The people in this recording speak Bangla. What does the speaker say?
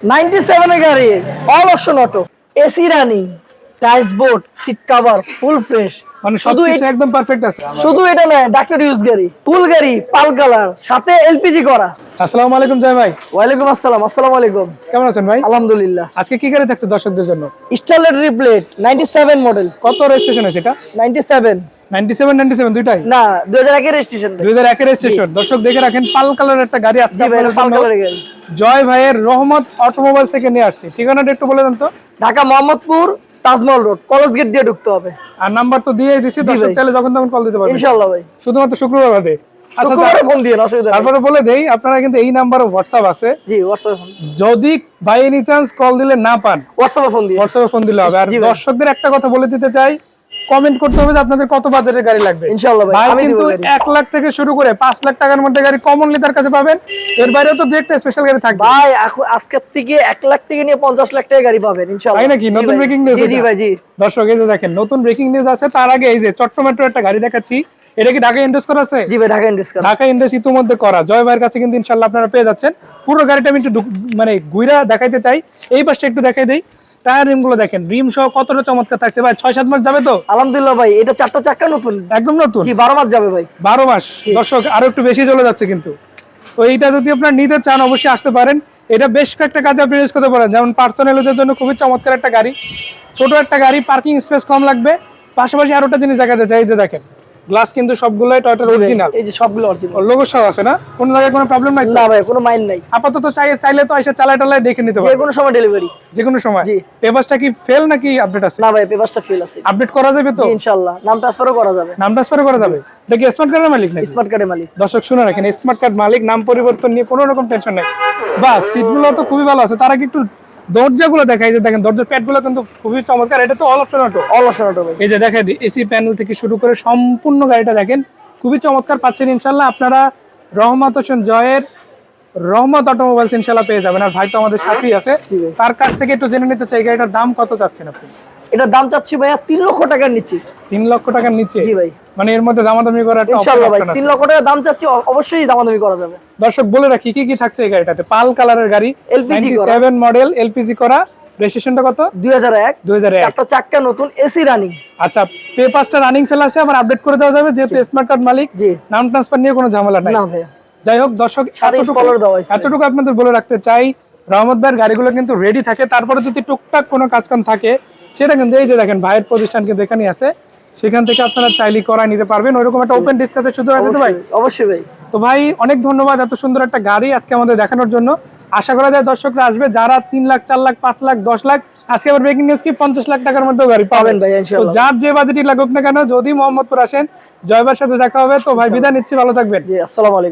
97 এর গাড়ি, all option auto, AC running, dashboard, seat cover full fresh, মানে শুধু একদম পারফেক্ট আছে। শুধু এটা না, ডাক্তার ইউজ গাড়ি, ফুল গাড়ি, পাল কালার, সাথে এলপিজি করা। আসসালামু আলাইকুম জয় ভাই। ওয়ালাইকুম আসসালাম। আসসালামু আলাইকুম। কেমন আছেন ভাই? আলহামদুলিল্লাহ। আজকে কি গাড়ি থাকছে দর্শকদের জন্য? Starlet রিপ্লেট 97 model. কত রেজিস্ট্রেশন আছে এটা? 97 97 দুইটাই না, 2001 এর রেজিস্ট্রেশন। 2001 এর রেজিস্ট্রেশন। দর্শক দেখে রাখেন, পাল কালারের একটা গাড়ি আজকে আপনাদের পাল জন্য কালারের গাড়ি জয় ভাইয়ের রহমত অটোমোবাইল থেকে নিয়ে আসছি। ঠিকানাটা একটু বলে দেন তো। Dhaka Mohammadpur Taj Mahal road, college gate দিয়ে ঢুকতে হবে। আর নাম্বার তো দিয়েই দিছি, দর্শক চাইলে যখন তখন কল দিতে পারবেন ইনশাআল্লাহ ভাই। শুধুমাত্র শুক্রবার বাদে। আচ্ছা, শুক্রবারে ফোন দিয়ে অসুবিধা নেই। তারপরে বলে দেই, আপনারা কিন্তু এই নাম্বারে হোয়াটসঅ্যাপ আছে। জি, হোয়াটসঅ্যাপে ফোন। যদি বাই এনি চান্স কল দিলে না পান, হোয়াটসঅ্যাপে ফোন দিয়ে, হোয়াটসঅ্যাপে ফোন দিলে হবে। আর জি ভাই। দর্শকদের একটা কথা বলে দিতে চাই, কমেন্ট করতে হবে যে আপনাদের কত বাজেটের গাড়ি লাগবে। ইনশাআল্লাহ ভাই, ভাই আমি দিব কিন্তু গাড়ি। 1 লাখ থেকে শুরু করে 5 লাখ টাকার মধ্যে গাড়ি কমনলি তার কাছে পাবেন। এর বাইরেও তো দুই একটা স্পেশাল গাড়ি থাকবে ভাই। আজকের থেকে 1 লাখ থেকে নিয়ে 50 লাখ টাকা গাড়ি পাবেন ইনশাআল্লাহ। তাই নাকি? জি নতুন ভাই। Breaking news. জি জি ভাই, জি। দর্শক এই যে দেখেন, নতুন ব্রেকিং নিউজ আছে। তার আগে এই যে চট্ট মেট্রো একটা গাড়ি দেখাচ্ছি। এটা কি ঢাকা ইন্ডাস্ট্রি করা আছে? জি ভাই, ঢাকা ইন্ডাস্ট্রি করা। ঢাকা ইন্ডাস্ট্রি ইতিমধ্যে করা। জয় ভাইয়ের কাছে কিন্তু ইনশাআল্লাহ আপনারা পেয়ে যাচ্ছেন। পুরো গাড়িটা আমি একটু মানে ঘুরা দেখাইতে চাই। এই পাশটা একটু দেখাই দেই। টায়ার রিম গুলো দেখেন, রিম সহ কতটা চমৎকার থাকছে ভাই। 6-7 মাস যাবে তো? আলহামদুলিল্লাহ ভাই, এটা 4টা চাকা নতুন, একদম নতুন। জি 12 মাস যাবে ভাই। 12 মাস। দর্শক আরো একটু বেশি চলে যাচ্ছে কিন্তু। তো এইটা যদি আপনারা নিতে চান অবশ্যই আসতে পারেন। এটা বেশ কয়েকটা কাজে আপনি ইউজ করতে পারেন। যেমন পার্সোনাল ইউজের জন্য খুবই চমৎকার একটা গাড়ি, ছোট একটা গাড়ি, পার্কিং স্পেস কম লাগবে। পাশাপাশি আরোটা জিনিস দেখাতে চাই, যে দেখেন গ্লাস কিন্তু সবগুলোই টয়োটার অরিজিনাল। এই যে সবগুলো অরিজিনাল, লোগো সহ আছে না? কোন জায়গায় কোনো প্রবলেম নাই তো? না ভাই, কোনো মাইন্ড নাই। আপাতত চাইলে তো এসে চালায় টালায় দেখে নিতে যে পারবেন কোনো সময় ডেলিভারি, যে কোনো সময়। জি। পেপারসটা কি ফেল নাকি আপডেট আছে? না ভাই, পেপারসটা ফেল আছে। আপডেট করা যাবে তো? জি ইনশাআল্লাহ, নাম ট্রান্সফারও করা যাবে। নাম ট্রান্সফার করা যাবে। দেখি স্মার্ট কার্ডের মালিক নাকি? স্মার্ট কার্ডের মালিক। দর্শক শুনে রাখেন, স্মার্ট কার্ড মালিক, নাম পরিবর্তন নিয়ে কোনো রকম টেনশন নেই। বাস সিটগুলো তো খুবই ভালো আছে। তার আগে একটু দরজাগুলো দেখাই, যে দেখেন দরজার প্যাডগুলো কিন্তু খুবই চমৎকার। এটা তো all option auto. All option auto ভাই। এই যে দেখাই দিই, এসি প্যানেল থেকে শুরু করে সম্পূর্ণ গাড়িটা দেখেন খুবই চমৎকার পাচ্ছেন ইনশাআল্লাহ। আপনারা রহমত হোসেন জয়ের রহমত অটোমোবাইলস ইনশাআল্লাহ পেয়ে যাবেন। আর ভাই তো আমাদের সাথেই আছে, তার কাছ থেকে একটু জেনে নিতে চাই গাড়িটার দাম কত চাচ্ছেন আপনি? এটার দাম চাচ্ছি ভাইয়া 3 লক্ষ টাকার নিচে। 3 লক্ষ টাকার নিচে? জি ভাই। মানে এর মধ্যে দামাদামি করার একটা ইনশাআল্লাহ ভাই, অপশন আছে। 3 লক্ষ টাকা দাম চাচ্ছি, অবশ্যই দামাদামি করা যাবে। দর্শক বলে রাখি কি কি থাকছে এই গাড়িটাতে। পাল কালারের গাড়ি, LPG করা। 97 মডেল, এলপিজি করা। রেজিস্ট্রেশনটা কত? 2001। 2001। 4টা চাকা নতুন, এসি রানিং। আচ্ছা, পেপারসটা রানিং ফেল আছে, আবার আপডেট করে দেওয়া যাবে যেহেতু স্মার্ট কার্ড মালিক। জি। নাম ট্রান্সফার নিয়ে কোনো ঝামেলা নাই। না ভাইয়া। যাই হোক দর্শক, এতটুকু আপনাদের বলে রাখতে চাই, রহমত ভাইয়ের গাড়িগুলো কিন্তু রেডি থাকে। তারপরে যদি টুকটাক কোনো কাজকাম থাকে সেটা কিন্তু এই যে দেখেন ভাইয়ের প্রতিষ্ঠান কিন্তু এখানেই আছে, সেখান থেকে আপনারা চাইলে করায় নিতে পারবেন। ওইরকম একটা ওপেন ডিসকাসের সুযোগ আছে তো ভাই? অবশ্যই ভাই। তো ভাই অনেক ধন্যবাদ এত সুন্দর একটা গাড়ি আজকে আমাদের দেখানোর জন্য। আশা করা যায় দর্শকরা আসবে যারা 3 লাখ, 4 লাখ, 5 লাখ, 10 লাখ। আজকে আবার ব্রেকিং নিউজ কি 50 লাখ টাকার মধ্যে গাড়ি পাবেন ভাই তো ইনশাআল্লাহ। যার যে বাজেটই লাগুক না কেন, যদি মোহাম্মদপুর আসেন জয়বার সাথে দেখা হবে। তো ভাই বিদায় নিচ্ছি, ভালো থাকবেন। জি, আসসালামু আলাইকুম।